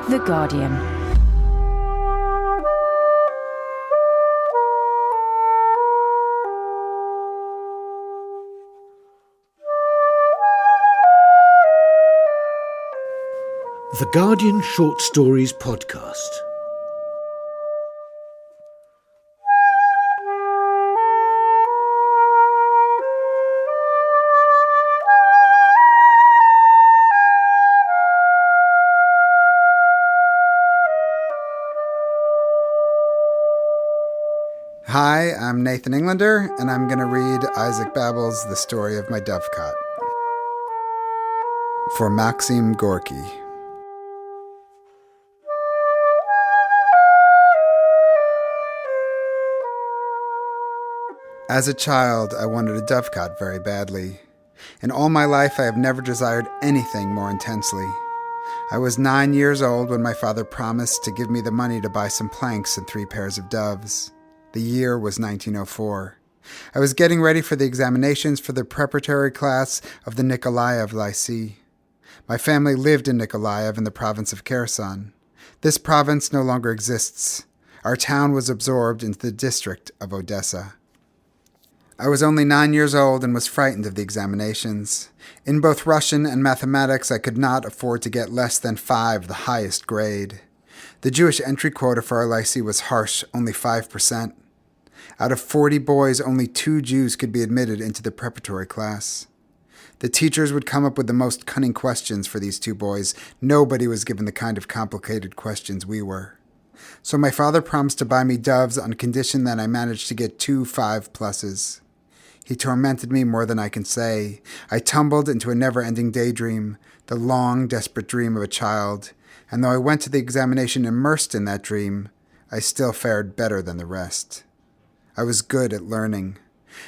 The Guardian. The Guardian Short Stories Podcast. Hi, I'm Nathan Englander, and I'm going to read Isaac Babel's The Story of My Dovecote. For Maxim Gorky. As a child, I wanted a dovecote very badly. In all my life, I have never desired anything more intensely. I was 9 years old when my father promised to give me the money to buy some planks and 3 pairs of doves. The year was 1904. I was getting ready for the examinations for the preparatory class of the Nikolaev Lycée. My family lived in Nikolaev in the province of Kherson. This province no longer exists. Our town was absorbed into the district of Odessa. I was only 9 years old and was frightened of the examinations. In both Russian and mathematics, I could not afford to get less than 5, the highest grade. The Jewish entry quota for our lycée was harsh, only 5%. Out of 40 boys, only 2 Jews could be admitted into the preparatory class. The teachers would come up with the most cunning questions for these 2 boys. Nobody was given the kind of complicated questions we were. So my father promised to buy me doves on condition that I managed to get 2 5+. He tormented me more than I can say. I tumbled into a never-ending daydream, the long, desperate dream of a child. And though I went to the examination immersed in that dream, I still fared better than the rest. I was good at learning.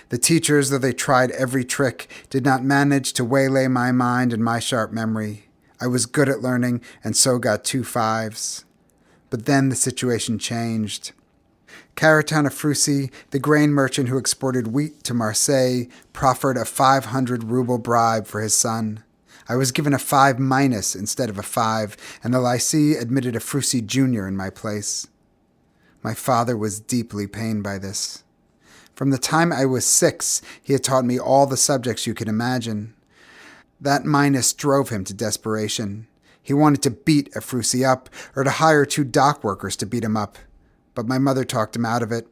The teachers, though they tried every trick, did not manage to waylay my mind and my sharp memory. I was good at learning, and so got 2 5s. But then the situation changed. Karatan Afrusi, the grain merchant who exported wheat to Marseille, proffered a 500-ruble bribe for his son. I was given a 5- instead of a 5, and the lycée admitted a Frusi Jr. in my place. My father was deeply pained by this. From the time I was 6, he had taught me all the subjects you could imagine. That minus drove him to desperation. He wanted to beat a Frusi up, or to hire 2 dock workers to beat him up. But my mother talked him out of it,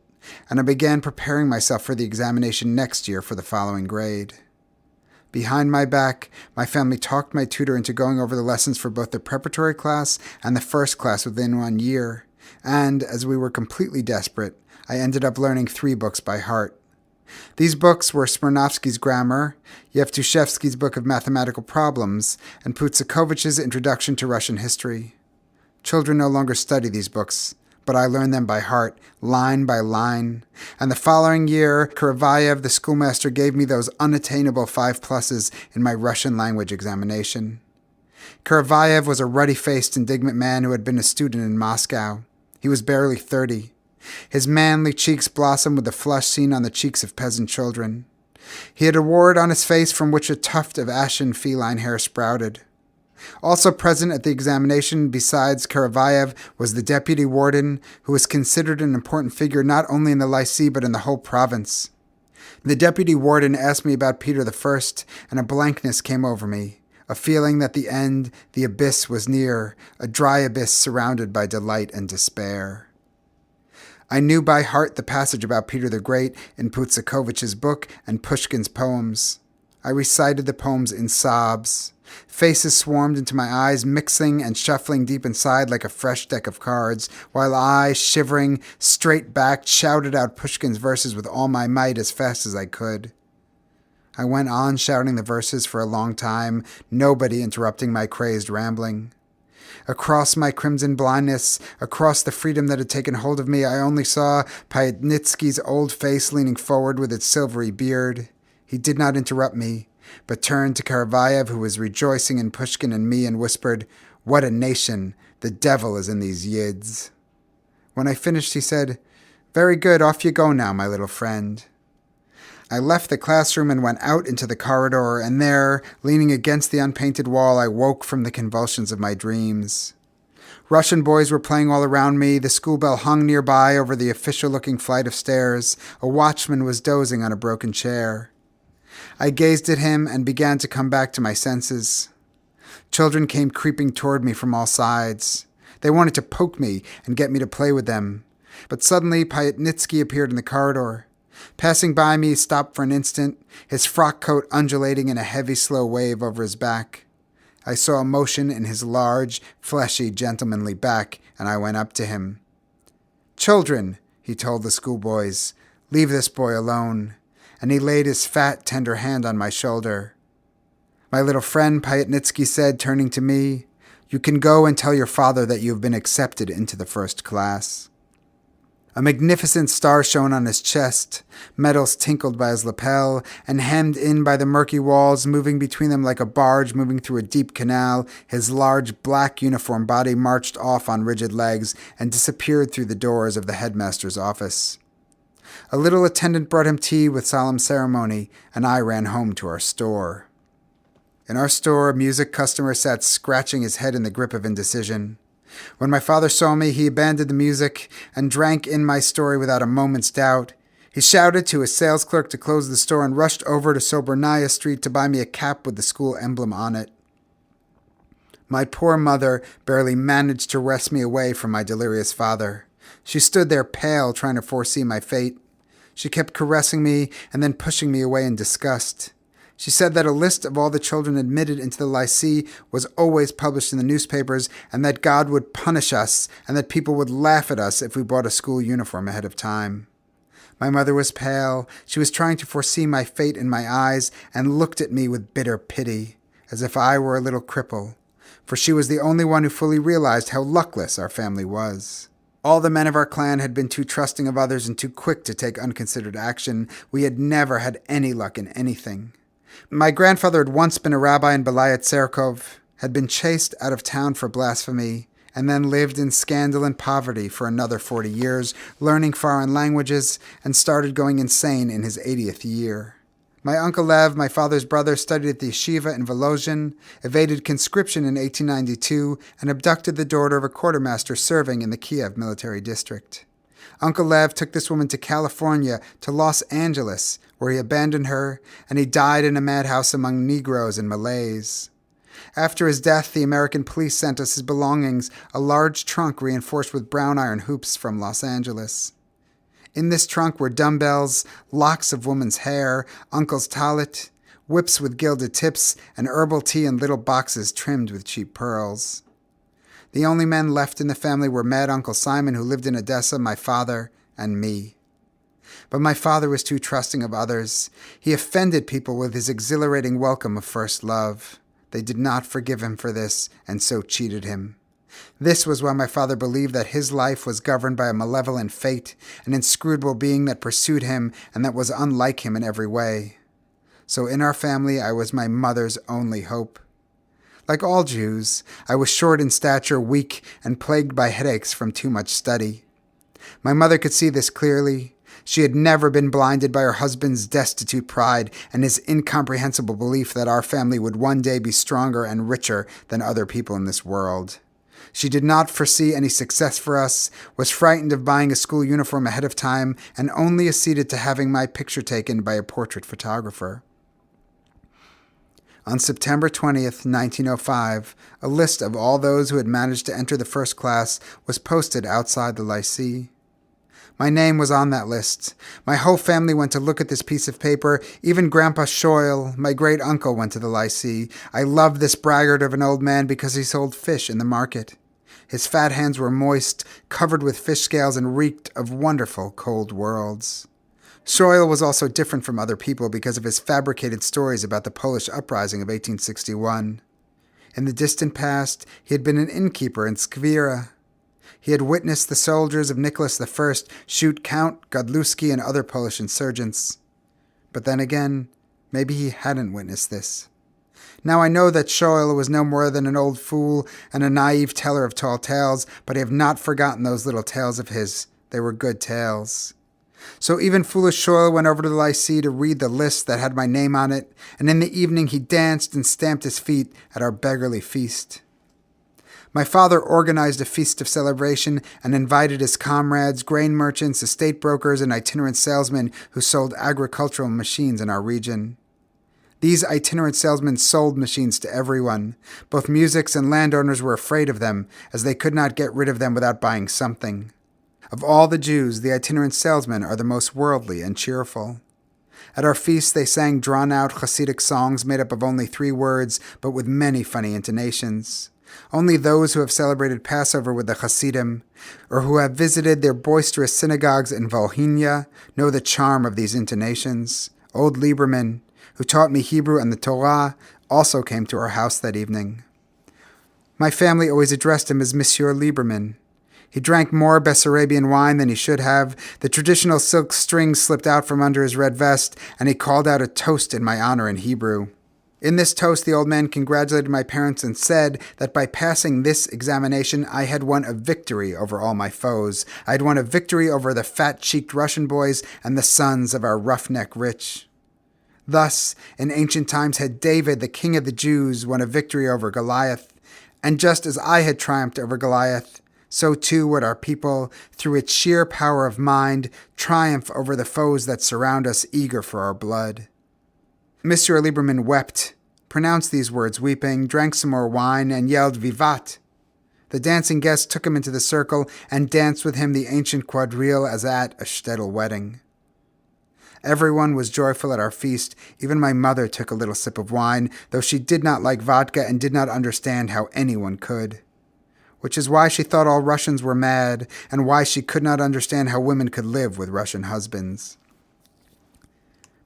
and I began preparing myself for the examination next year for the following grade. Behind my back, my family talked my tutor into going over the lessons for both the preparatory class and the first class within 1 year, and, as we were completely desperate, I ended up learning 3 books by heart. These books were Smirnovsky's Grammar, Yevtushevsky's Book of Mathematical Problems, and Putsakovich's Introduction to Russian History. Children no longer study these books, but I learned them by heart, line by line. And the following year, Karavayev, the schoolmaster, gave me those unattainable 5+ in my Russian language examination. Karavayev was a ruddy-faced, indignant man who had been a student in Moscow. He was barely 30. His manly cheeks blossomed with the flush seen on the cheeks of peasant children. He had a wart on his face from which a tuft of ashen feline hair sprouted. Also present at the examination, besides Karavayev, was the deputy warden, who was considered an important figure not only in the lycée but in the whole province. The deputy warden asked me about Peter I, and a blankness came over me, a feeling that the end, the abyss, was near, a dry abyss surrounded by delight and despair. I knew by heart the passage about Peter the Great in Putsakovich's book and Pushkin's poems. I recited the poems in sobs. Faces swarmed into my eyes, mixing and shuffling deep inside like a fresh deck of cards, while I, shivering, straight-backed, shouted out Pushkin's verses with all my might as fast as I could. I went on shouting the verses for a long time, nobody interrupting my crazed rambling. Across my crimson blindness, across the freedom that had taken hold of me, I only saw Pyatnitsky's old face leaning forward with its silvery beard. He did not interrupt me, but turned to Karavayev, who was rejoicing in Pushkin and me, and whispered, "What a nation! The devil is in these Yids." When I finished, he said, "Very good, off you go now, my little friend." I left the classroom and went out into the corridor, and there, leaning against the unpainted wall, I woke from the convulsions of my dreams. Russian boys were playing all around me. The school bell hung nearby over the official-looking flight of stairs. A watchman was dozing on a broken chair. I gazed at him and began to come back to my senses. Children came creeping toward me from all sides. They wanted to poke me and get me to play with them. But suddenly Pyatnitsky appeared in the corridor. Passing by me, he stopped for an instant, his frock coat undulating in a heavy, slow wave over his back. I saw emotion in his large, fleshy, gentlemanly back, and I went up to him. "Children," he told the schoolboys, "leave this boy alone." And he laid his fat, tender hand on my shoulder. "My little friend," Pyatnitsky said, turning to me, "you can go and tell your father that you have been accepted into the first class." A magnificent star shone on his chest, medals tinkled by his lapel, and hemmed in by the murky walls, moving between them like a barge moving through a deep canal, his large black uniform body marched off on rigid legs and disappeared through the doors of the headmaster's office. A little attendant brought him tea with solemn ceremony, and I ran home to our store. In our store, a music customer sat scratching his head in the grip of indecision. When my father saw me, he abandoned the music and drank in my story without a moment's doubt. He shouted to his sales clerk to close the store and rushed over to Sobernaya Street to buy me a cap with the school emblem on it. My poor mother barely managed to wrest me away from my delirious father. She stood there pale, trying to foresee my fate. She kept caressing me and then pushing me away in disgust. She said that a list of all the children admitted into the lycée was always published in the newspapers, and that God would punish us, and that people would laugh at us if we bought a school uniform ahead of time. My mother was pale. She was trying to foresee my fate in my eyes, and looked at me with bitter pity, as if I were a little cripple, for she was the only one who fully realized how luckless our family was. All the men of our clan had been too trusting of others and too quick to take unconsidered action. We had never had any luck in anything. My grandfather had once been a rabbi in Belayat Tserkov, had been chased out of town for blasphemy, and then lived in scandal and poverty for another 40 years, learning foreign languages, and started going insane in his 80th year. My uncle Lev, my father's brother, studied at the yeshiva in Volozhin, evaded conscription in 1892, and abducted the daughter of a quartermaster serving in the Kiev military district. Uncle Lev took this woman to California, to Los Angeles, where he abandoned her, and he died in a madhouse among Negroes and Malays. After his death, the American police sent us his belongings, a large trunk reinforced with brown iron hoops from Los Angeles. In this trunk were dumbbells, locks of woman's hair, uncle's talit, whips with gilded tips, and herbal tea in little boxes trimmed with cheap pearls. The only men left in the family were Mad Uncle Simon, who lived in Odessa, my father, and me. But my father was too trusting of others. He offended people with his exhilarating welcome of first love. They did not forgive him for this, and so cheated him. This was why my father believed that his life was governed by a malevolent fate, an inscrutable being that pursued him and that was unlike him in every way. So in our family, I was my mother's only hope. Like all Jews, I was short in stature, weak, and plagued by headaches from too much study. My mother could see this clearly. She had never been blinded by her husband's destitute pride and his incomprehensible belief that our family would one day be stronger and richer than other people in this world. She did not foresee any success for us, was frightened of buying a school uniform ahead of time, and only acceded to having my picture taken by a portrait photographer. On September 20th, 1905, a list of all those who had managed to enter the first class was posted outside the lycée. My name was on that list. My whole family went to look at this piece of paper. Even Grandpa Shoyle, my great-uncle, went to the lycée. I loved this braggart of an old man because he sold fish in the market. His fat hands were moist, covered with fish scales, and reeked of wonderful cold worlds. Shoyle was also different from other people because of his fabricated stories about the Polish uprising of 1861. In the distant past, he had been an innkeeper in Skvira. He had witnessed the soldiers of Nicholas I shoot Count Godlewski and other Polish insurgents. But then again, maybe he hadn't witnessed this. Now I know that Shoyle was no more than an old fool and a naive teller of tall tales, but I have not forgotten those little tales of his. They were good tales. So even foolish Shoyle went over to the lycée to read the list that had my name on it, and in the evening he danced and stamped his feet at our beggarly feast. My father organized a feast of celebration and invited his comrades, grain merchants, estate brokers, and itinerant salesmen who sold agricultural machines in our region. These itinerant salesmen sold machines to everyone. Both musics and landowners were afraid of them, as they could not get rid of them without buying something. Of all the Jews, the itinerant salesmen are the most worldly and cheerful. At our feast, they sang drawn-out Hasidic songs made up of only 3 words, but with many funny intonations. Only those who have celebrated Passover with the Hasidim, or who have visited their boisterous synagogues in Volhynia, know the charm of these intonations. Old Lieberman, who taught me Hebrew and the Torah, also came to our house that evening. My family always addressed him as Monsieur Lieberman. He drank more Bessarabian wine than he should have, the traditional silk strings slipped out from under his red vest, and he called out a toast in my honor in Hebrew. In this toast, the old man congratulated my parents and said that by passing this examination, I had won a victory over all my foes. I had won a victory over the fat-cheeked Russian boys and the sons of our roughneck rich. Thus, in ancient times had David, the king of the Jews, won a victory over Goliath. And just as I had triumphed over Goliath, so too would our people, through its sheer power of mind, triumph over the foes that surround us eager for our blood. Monsieur Lieberman wept, pronounced these words weeping, drank some more wine, and yelled Vivat! The dancing guests took him into the circle and danced with him the ancient quadrille as at a shtetl wedding. Everyone was joyful at our feast. Even my mother took a little sip of wine, though she did not like vodka and did not understand how anyone could. Which is why she thought all Russians were mad, and why she could not understand how women could live with Russian husbands.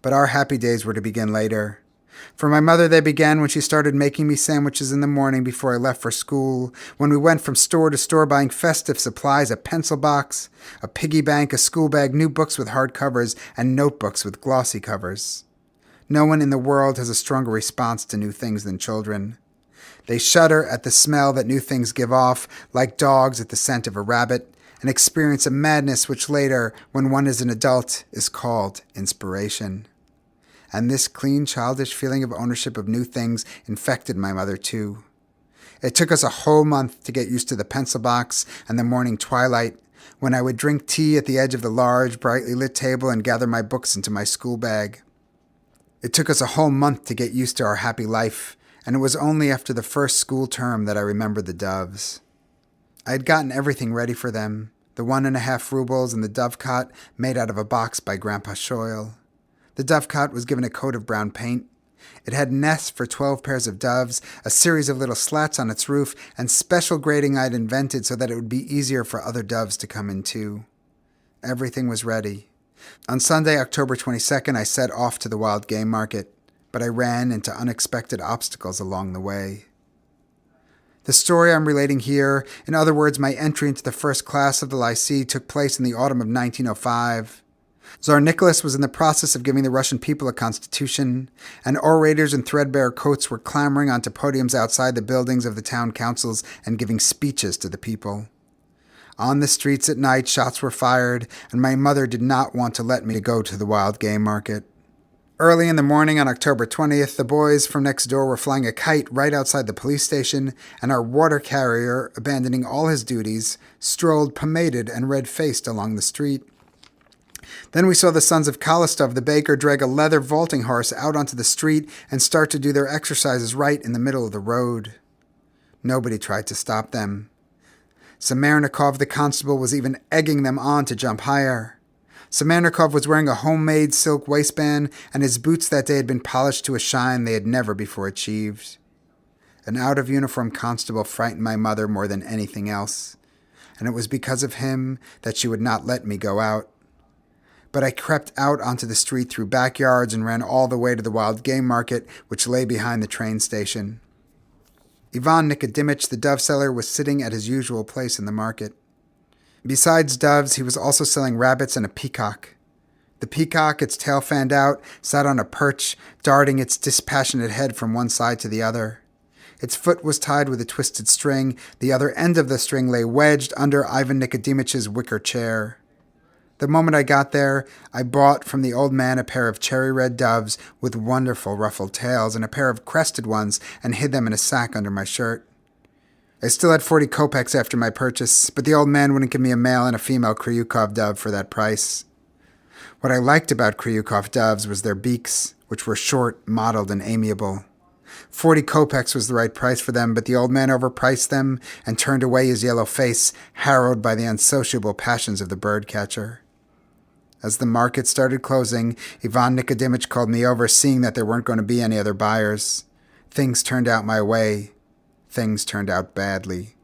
But our happy days were to begin later. For my mother, they began when she started making me sandwiches in the morning before I left for school, when we went from store to store buying festive supplies, a pencil box, a piggy bank, a school bag, new books with hard covers, and notebooks with glossy covers. No one in the world has a stronger response to new things than children. They shudder at the smell that new things give off, like dogs at the scent of a rabbit, and experience a madness which later, when one is an adult, is called inspiration. And this clean, childish feeling of ownership of new things infected my mother too. It took us a whole month to get used to the pencil box and the morning twilight, when I would drink tea at the edge of the large, brightly lit table and gather my books into my school bag. It took us a whole month to get used to our happy life, and it was only after the first school term that I remembered the doves. I had gotten everything ready for them, the 1.5 rubles and the Dovecote made out of a box by Grandpa Shoyle. The Dovecote was given a coat of brown paint. It had nests for 12 pairs of doves, a series of little slats on its roof, and special grating I'd invented so that it would be easier for other doves to come in too. Everything was ready. On Sunday, October 22nd, I set off to the wild game market, but I ran into unexpected obstacles along the way. The story I'm relating here, in other words, my entry into the first class of the Lycée, took place in the autumn of 1905. Tsar Nicholas was in the process of giving the Russian people a constitution, and orators in threadbare coats were clambering onto podiums outside the buildings of the town councils and giving speeches to the people. On the streets at night, shots were fired, and my mother did not want to let me go to the wild game market. Early in the morning on October 20th, the boys from next door were flying a kite right outside the police station, and our water carrier, abandoning all his duties, strolled pomaded and red-faced along the street. Then we saw the sons of Kalistov, the baker, drag a leather vaulting horse out onto the street and start to do their exercises right in the middle of the road. Nobody tried to stop them. Samernikov, the constable, was even egging them on to jump higher. Samernikov was wearing a homemade silk waistband, and his boots that day had been polished to a shine they had never before achieved. An out-of-uniform constable frightened my mother more than anything else, and it was because of him that she would not let me go out. But I crept out onto the street through backyards and ran all the way to the wild game market, which lay behind the train station. Ivan Nikodimych, the dove seller, was sitting at his usual place in the market. Besides doves, he was also selling rabbits and a peacock. The peacock, its tail fanned out, sat on a perch, darting its dispassionate head from one side to the other. Its foot was tied with a twisted string. The other end of the string lay wedged under Ivan Nikodimich's wicker chair. The moment I got there, I bought from the old man a pair of cherry-red doves with wonderful ruffled tails and a pair of crested ones and hid them in a sack under my shirt. I still had 40 kopecks after my purchase, but the old man wouldn't give me a male and a female Kryukov dove for that price. What I liked about Kryukov doves was their beaks, which were short, mottled, and amiable. 40 kopecks was the right price for them, but the old man overpriced them and turned away his yellow face, harrowed by the unsociable passions of the bird-catcher. As the market started closing, Ivan Nikodimych called me over, seeing that there weren't going to be any other buyers. Things turned out my way. Things turned out badly.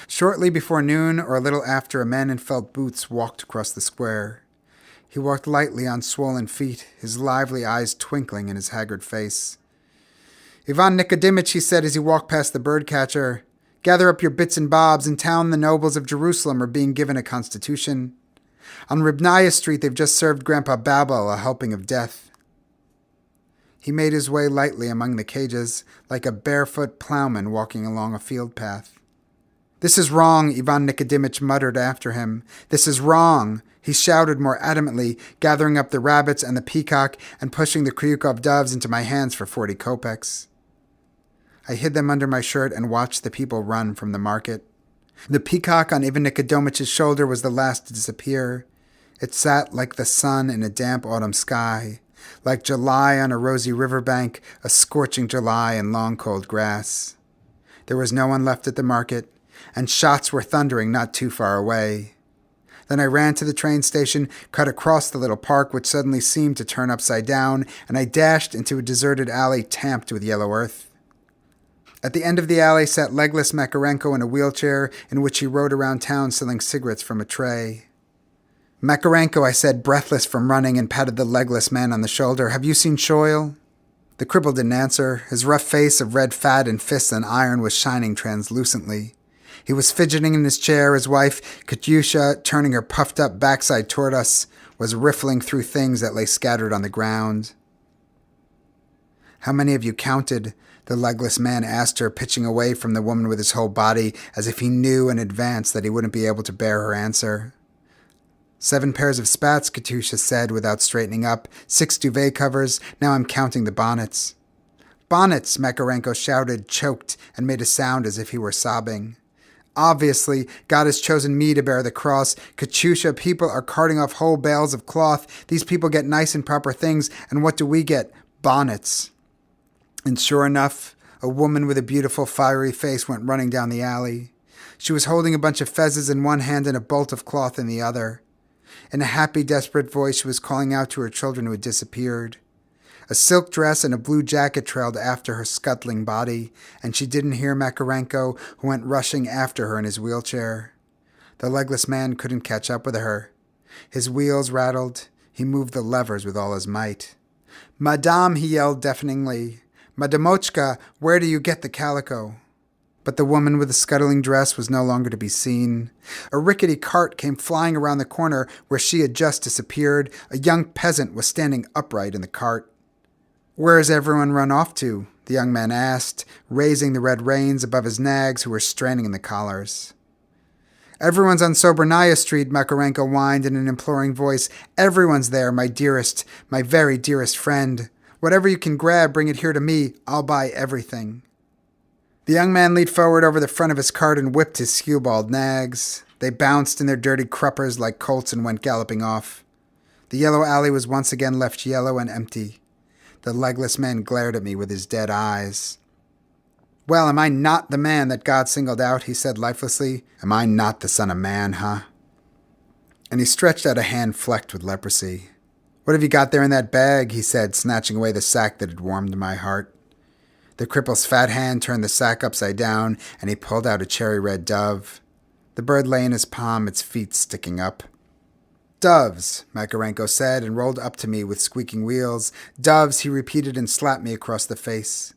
Shortly before noon, or a little after, a man in felt boots walked across the square. He walked lightly on swollen feet, his lively eyes twinkling in his haggard face. "Ivan Nikodimych," he said as he walked past the bird-catcher, "gather up your bits and bobs. In town, the nobles of Jerusalem are being given a constitution. On Ribnaya Street, they've just served Grandpa Babel a helping of death." He made his way lightly among the cages, like a barefoot plowman walking along a field path. "This is wrong," Ivan Nikodimych muttered after him. "This is wrong," he shouted more adamantly, gathering up the rabbits and the peacock and pushing the Kryukov doves into my hands for 40 kopecks. I hid them under my shirt and watched the people run from the market. The peacock on Ivan Nikodimich's shoulder was the last to disappear. It sat like the sun in a damp autumn sky, like July on a rosy riverbank, a scorching July in long cold grass. There was no one left at the market, and shots were thundering not too far away. Then I ran to the train station, cut across the little park which suddenly seemed to turn upside down, and I dashed into a deserted alley tamped with yellow earth. At the end of the alley sat legless Makarenko in a wheelchair in which he rode around town selling cigarettes from a tray. "Makarenko," I said, breathless from running, and patted the legless man on the shoulder. "Have you seen Shoil?" The cripple didn't answer. His rough face of red fat and fists and iron was shining translucently. He was fidgeting in his chair. His wife, Katyusha, turning her puffed-up backside toward us, was riffling through things that lay scattered on the ground. "How many have you counted?" the legless man asked her, pitching away from the woman with his whole body, as if he knew in advance that he wouldn't be able to bear her answer. 7 pairs of spats, Katyusha said without straightening up. 6 duvet covers. Now I'm counting the bonnets. "Bonnets!" Makarenko shouted, choked, and made a sound as if he were sobbing. "Obviously, God has chosen me to bear the cross. Katyusha, people are carting off whole bales of cloth. These people get nice and proper things, and what do we get? Bonnets." And sure enough, a woman with a beautiful, fiery face went running down the alley. She was holding a bunch of fezzes in one hand and a bolt of cloth in the other. In a happy, desperate voice, she was calling out to her children who had disappeared. A silk dress and a blue jacket trailed after her scuttling body, and she didn't hear Makarenko, who went rushing after her in his wheelchair. The legless man couldn't catch up with her. His wheels rattled. He moved the levers with all his might. "Madame," he yelled deafeningly. "Madamochka, where do you get the calico?" But the woman with the scuttling dress was no longer to be seen. A rickety cart came flying around the corner where she had just disappeared. A young peasant was standing upright in the cart. "Where has everyone run off to?" the young man asked, raising the red reins above his nags who were straining in the collars. "Everyone's on Sobernaya Street," Makarenko whined in an imploring voice. "Everyone's there, my dearest, my very dearest friend. Whatever you can grab, bring it here to me. I'll buy everything." The young man leaned forward over the front of his cart and whipped his skewbald nags. They bounced in their dirty cruppers like colts and went galloping off. The yellow alley was once again left yellow and empty. The legless man glared at me with his dead eyes. "Well, am I not the man that God singled out?" he said lifelessly. "Am I not the son of man, huh?" And he stretched out a hand flecked with leprosy. "What have you got there in that bag?" he said, snatching away the sack that had warmed my heart. The cripple's fat hand turned the sack upside down, and he pulled out a cherry-red dove. The bird lay in his palm, its feet sticking up. "Doves," Makarenko said, and rolled up to me with squeaking wheels. "Doves," he repeated, and slapped me across the face.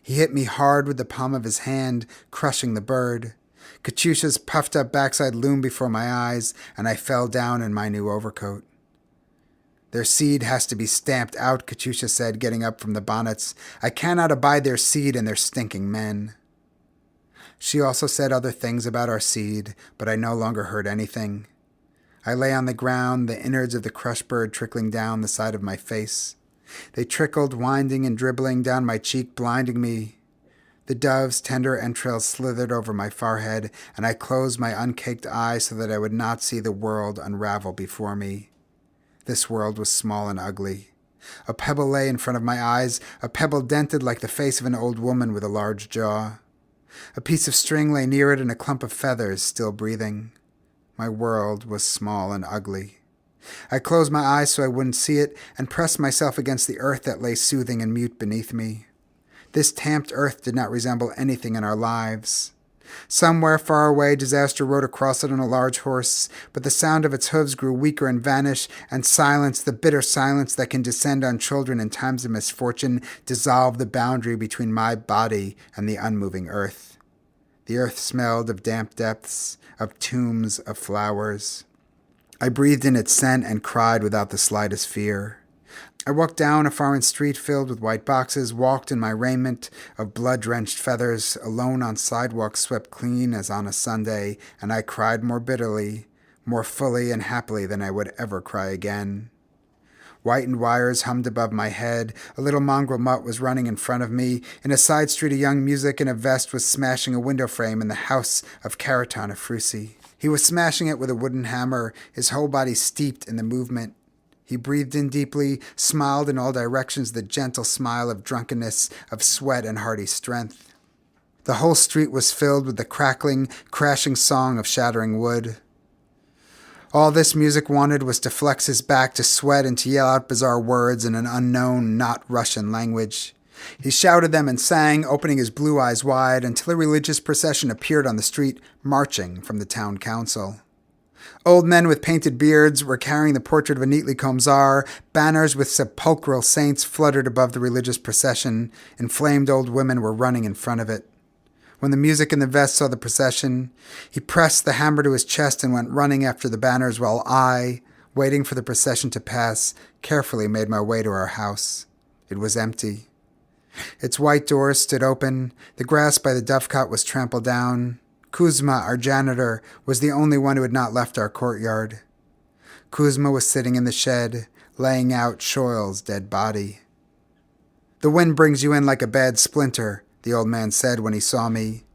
He hit me hard with the palm of his hand, crushing the bird. Katyusha's puffed-up backside loomed before my eyes, and I fell down in my new overcoat. "Their seed has to be stamped out," Katyusha said, getting up from the bonnets. "I cannot abide their seed and their stinking men." She also said other things about our seed, but I no longer heard anything. I lay on the ground, the innards of the crushed bird trickling down the side of my face. They trickled, winding and dribbling down my cheek, blinding me. The dove's tender entrails slithered over my forehead, and I closed my uncaked eyes so that I would not see the world unravel before me. This world was small and ugly. A pebble lay in front of my eyes, a pebble dented like the face of an old woman with a large jaw. A piece of string lay near it and a clump of feathers still breathing. My world was small and ugly. I closed my eyes so I wouldn't see it and pressed myself against the earth that lay soothing and mute beneath me. This tamped earth did not resemble anything in our lives. Somewhere far away, disaster rode across it on a large horse, but the sound of its hooves grew weaker and vanished, and silence, the bitter silence that can descend on children in times of misfortune, dissolved the boundary between my body and the unmoving earth. The earth smelled of damp depths, of tombs, of flowers. I breathed in its scent and cried without the slightest fear. I walked down a foreign street filled with white boxes, walked in my raiment of blood-drenched feathers, alone on sidewalks swept clean as on a Sunday, and I cried more bitterly, more fully and happily than I would ever cry again. Whitened wires hummed above my head. A little mongrel mutt was running in front of me. In a side street, a young music in a vest was smashing a window frame in the house of Caraton of Frusi. He was smashing it with a wooden hammer, his whole body steeped in the movement. He breathed in deeply, smiled in all directions, the gentle smile of drunkenness, of sweat and hearty strength. The whole street was filled with the crackling, crashing song of shattering wood. All this music wanted was to flex his back, to sweat, and to yell out bizarre words in an unknown, not Russian language. He shouted them and sang, opening his blue eyes wide, until a religious procession appeared on the street, marching from the town council. Old men with painted beards were carrying the portrait of a neatly combed czar. Banners with sepulchral saints fluttered above the religious procession. Inflamed old women were running in front of it. When the music in the vest saw the procession, he pressed the hammer to his chest and went running after the banners while I, waiting for the procession to pass, carefully made my way to our house. It was empty. Its white doors stood open. The grass by the Dovecote was trampled down. Kuzma, our janitor, was the only one who had not left our courtyard. Kuzma was sitting in the shed, laying out Shoyl's dead body. "The wind brings you in like a bad splinter," the old man said when he saw me.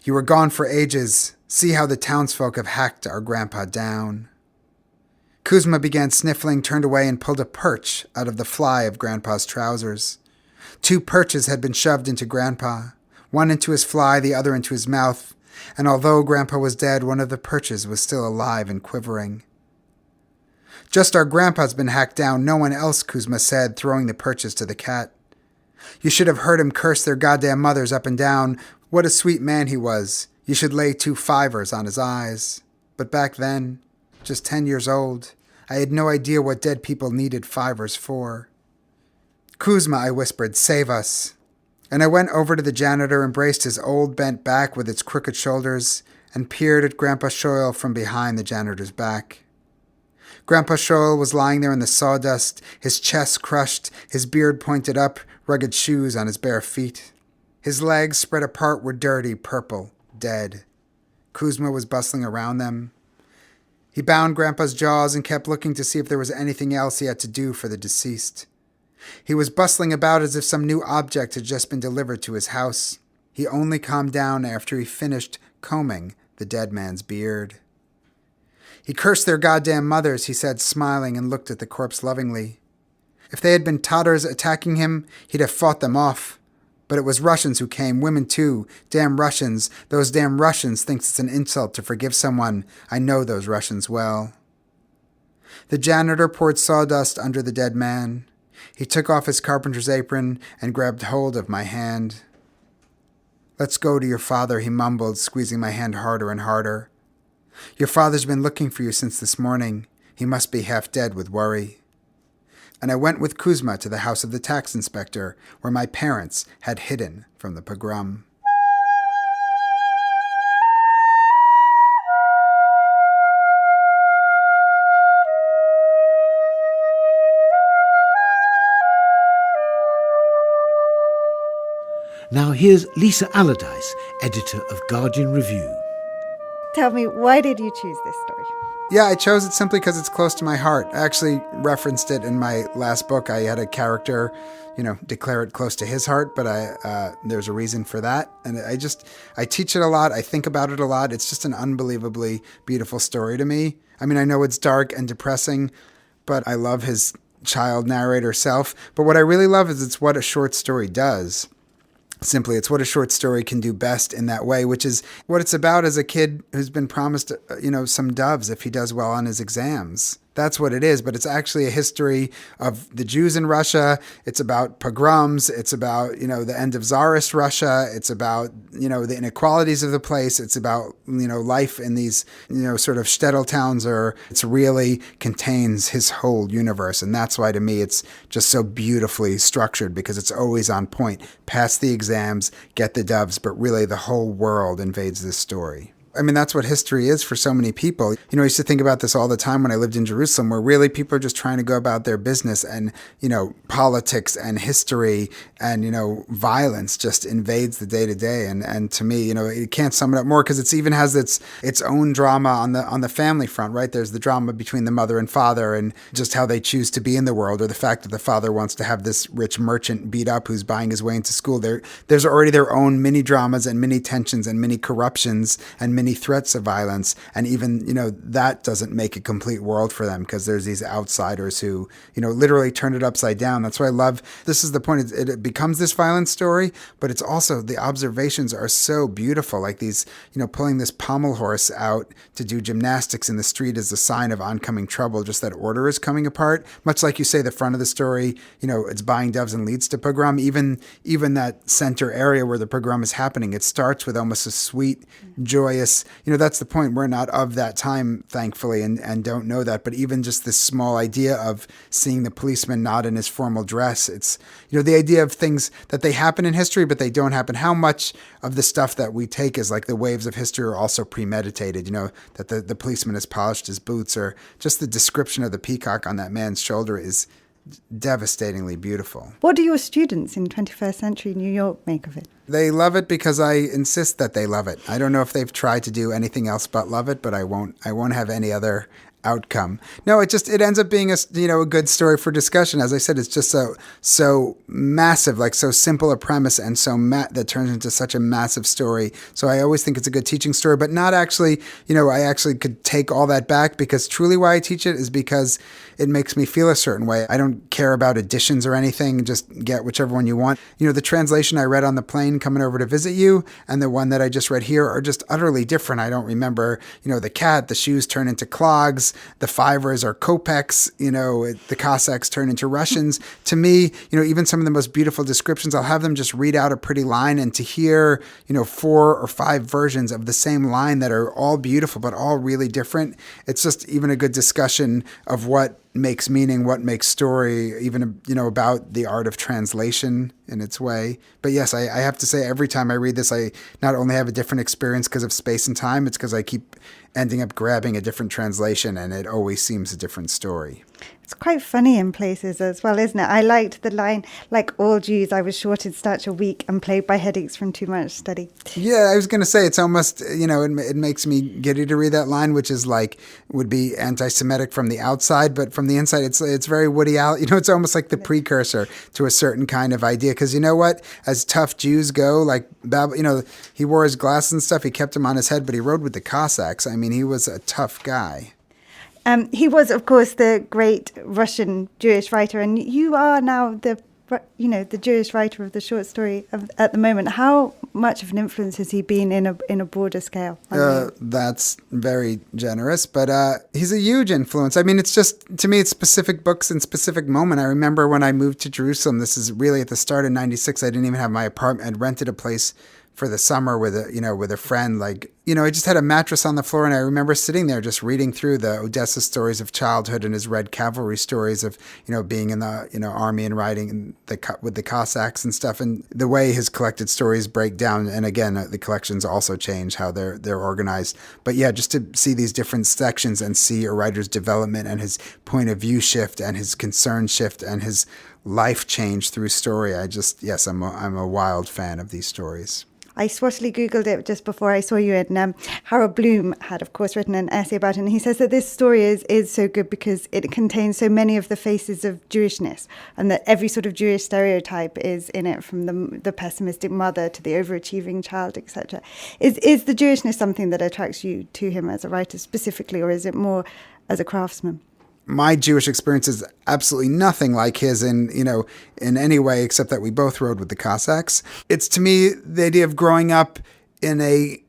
"You were gone for ages. See how the townsfolk have hacked our grandpa down." Kuzma began sniffling, turned away, and pulled a perch out of the fly of Grandpa's trousers. 2 perches had been shoved into Grandpa, one into his fly, the other into his mouth, and although Grandpa was dead, one of the perches was still alive and quivering. "Just our Grandpa's been hacked down, no one else," Kuzma said, throwing the perches to the cat. "You should have heard him curse their goddamn mothers up and down. What a sweet man he was. You should lay 2 fivers on his eyes. But back then, just 10 years old, I had no idea what dead people needed fivers for." "Kuzma," I whispered, "save us." And I went over to the janitor, embraced his old bent back with its crooked shoulders, and peered at Grandpa Shoyl from behind the janitor's back. Grandpa Shoyl was lying there in the sawdust, his chest crushed, his beard pointed up, rugged shoes on his bare feet. His legs, spread apart, were dirty, purple, dead. Kuzma was bustling around them. He bound Grandpa's jaws and kept looking to see if there was anything else he had to do for the deceased. He was bustling about as if some new object had just been delivered to his house. He only calmed down after he finished combing the dead man's beard. "He cursed their goddamn mothers," he said, smiling, and looked at the corpse lovingly. "If they had been Tatars attacking him, he'd have fought them off. But it was Russians who came, women too. Damn Russians. Those damn Russians thinks it's an insult to forgive someone. I know those Russians well." The janitor poured sawdust under the dead man. He took off his carpenter's apron and grabbed hold of my hand. "Let's go to your father," he mumbled, squeezing my hand harder and harder. "Your father's been looking for you since this morning. He must be half dead with worry." And I went with Kuzma to the house of the tax inspector, where my parents had hidden from the pogrom. Now here's Lisa Allardyce, editor of Guardian Review. Tell me, why did you choose this story? Yeah, I chose it simply because it's close to my heart. I actually referenced it in my last book. I had a character, declare it close to his heart, but there's a reason for that. And I teach it a lot. I think about it a lot. It's just an unbelievably beautiful story to me. I mean, I know it's dark and depressing, but I love his child narrator self. But what I really love is it's what a short story does. Simply, it's what a short story can do best in that way, which is what it's about as a kid who's been promised, some doves if he does well on his exams. That's what it is, but it's actually a history of the Jews in Russia. It's about pogroms. It's about, the end of Tsarist Russia. It's about, the inequalities of the place. It's about, life in these, sort of shtetl towns, or it's really contains his whole universe. And that's why, to me, it's just so beautifully structured, because it's always on point. Pass the exams, get the doves, but really the whole world invades this story. I mean, that's what history is for so many people. I used to think about this all the time when I lived in Jerusalem, where really people are just trying to go about their business, and, politics and history and, violence just invades the day to day. And to me, you can't sum it up more, because it even has its own drama on the family front, right? There's the drama between the mother and father, and just how they choose to be in the world, or the fact that the father wants to have this rich merchant beat up who's buying his way into school. There's already their own mini dramas and mini tensions and mini corruptions and many threats of violence, and even that doesn't make a complete world for them, because there's these outsiders who literally turn it upside down. That's why I love, this is the point, it becomes this violent story, but it's also, the observations are so beautiful, like these pulling this pommel horse out to do gymnastics in the street is a sign of oncoming trouble, just that order is coming apart, much like you say the front of the story, it's buying doves and leads to pogrom. Even that center area where the pogrom is happening, it starts with almost a sweet, joyous, that's the point. We're not of that time, thankfully, and don't know that. But even just this small idea of seeing the policeman not in his formal dress, it's, the idea of things that they happen in history, but they don't happen. How much of the stuff that we take as like the waves of history are also premeditated, that the policeman has polished his boots, or just the description of the peacock on that man's shoulder is devastatingly beautiful. What do your students in 21st century New York make of it? They love it because I insist that they love it. I don't know if they've tried to do anything else but love it, but I won't have any other outcome. No, it ends up being a good story for discussion. As I said, it's just so massive, like so simple a premise, and so that turns into such a massive story. So I always think it's a good teaching story, but not actually, I actually could take all that back, because truly why I teach it is because it makes me feel a certain way. I don't care about editions or anything, just get whichever one you want. The translation I read on the plane coming over to visit you and the one that I just read here are just utterly different. I don't remember, the cat, the shoes turn into clogs, the fivers are kopecks, the Cossacks turn into Russians. To me, even some of the most beautiful descriptions, I'll have them just read out a pretty line, and to hear, 4 or 5 versions of the same line that are all beautiful, but all really different. It's just even a good discussion of what makes meaning, what makes story, even, about the art of translation in its way. But yes, I have to say, every time I read this, I not only have a different experience because of space and time, it's because I keep ending up grabbing a different translation, and it always seems a different story. It's quite funny in places as well, isn't it? I liked the line, like all Jews, I was short in stature, weak, and plagued by headaches from too much study. Yeah, I was going to say, it's almost, it makes me giddy to read that line, which is like, would be anti-Semitic from the outside, but from the inside, it's very Woody Allen. It's almost like the precursor to a certain kind of idea. Because you know what? As tough Jews go, like Babel, he wore his glasses and stuff, he kept them on his head, but he rode with the Cossacks. I mean, he was a tough guy. He was, of course, the great Russian Jewish writer, and you are now the Jewish writer of the short story at the moment. How much of an influence has he been in a broader scale? That's very generous, but he's a huge influence. I mean, it's just, to me, it's specific books and specific moment. I remember when I moved to Jerusalem, this is really at the start of '96, I didn't even have my apartment. I'd rented a place for the summer with a friend. Like, I just had a mattress on the floor, and I remember sitting there just reading through the Odessa stories of childhood and his Red Cavalry stories of, being in the, army and riding with the Cossacks and stuff, and the way his collected stories break down. And again, the collections also change how they're organized. But yeah, just to see these different sections and see a writer's development and his point of view shift and his concern shift and his life change through story. I'm a wild fan of these stories. I swattily Googled it just before I saw you, and Harold Bloom had, of course, written an essay about it, and he says that this story is so good because it contains so many of the faces of Jewishness, and that every sort of Jewish stereotype is in it, from the pessimistic mother to the overachieving child, etc. Is the Jewishness something that attracts you to him as a writer specifically, or is it more as a craftsman? My Jewish experience is absolutely nothing like his in any way, except that we both rode with the Cossacks. It's, to me, the idea of growing up in a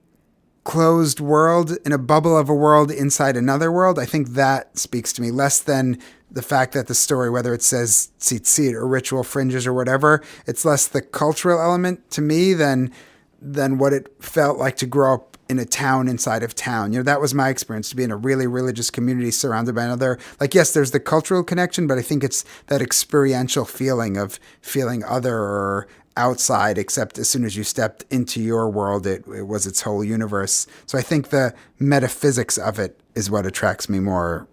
closed world, in a bubble of a world inside another world. I think that speaks to me less than the fact that the story, whether it says tzitzit or ritual fringes or whatever, it's less the cultural element to me than what it felt like to grow up in a town inside of town. That was my experience, to be in a really religious community surrounded by another. Like, yes, there's the cultural connection, but I think it's that experiential feeling of feeling other or outside, except as soon as you stepped into your world, it was its whole universe. So I think the metaphysics of it is what attracts me more.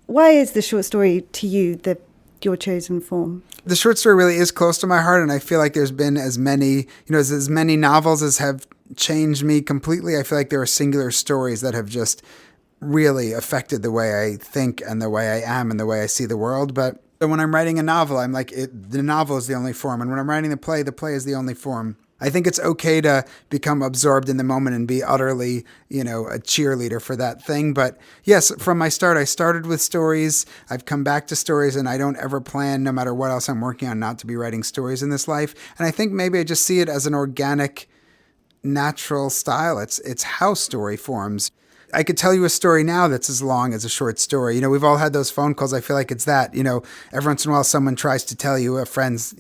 Why is the short story to you your chosen form? The short story really is close to my heart, and I feel like there's been as many novels as have changed me completely. I feel like there are singular stories that have just really affected the way I think and the way I am and the way I see the world. But when I'm writing a novel, I'm like, the novel is the only form. And when I'm writing the play is the only form. I think it's okay to become absorbed in the moment and be utterly, a cheerleader for that thing. But yes, from my start, I started with stories. I've come back to stories, and I don't ever plan, no matter what else I'm working on, not to be writing stories in this life. And I think maybe I just see it as an organic, natural style. It's how story forms. I could tell you a story now that's as long as a short story. We've all had those phone calls. I feel like it's that. Every once in a while someone tries to tell you, a friend's,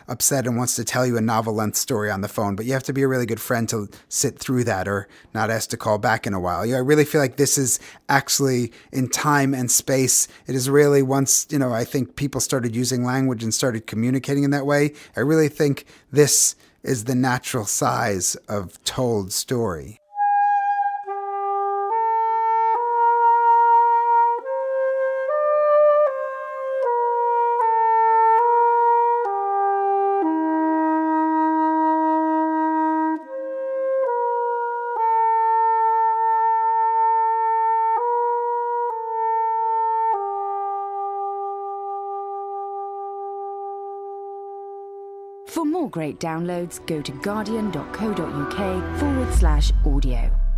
upset and wants to tell you a novel-length story on the phone. But you have to be a really good friend to sit through that or not ask to call back in a while. I really feel like this is actually in time and space. It is really once, I think people started using language and started communicating in that way. I really think this is the natural size of told story. For more great downloads, go to guardian.co.uk/audio.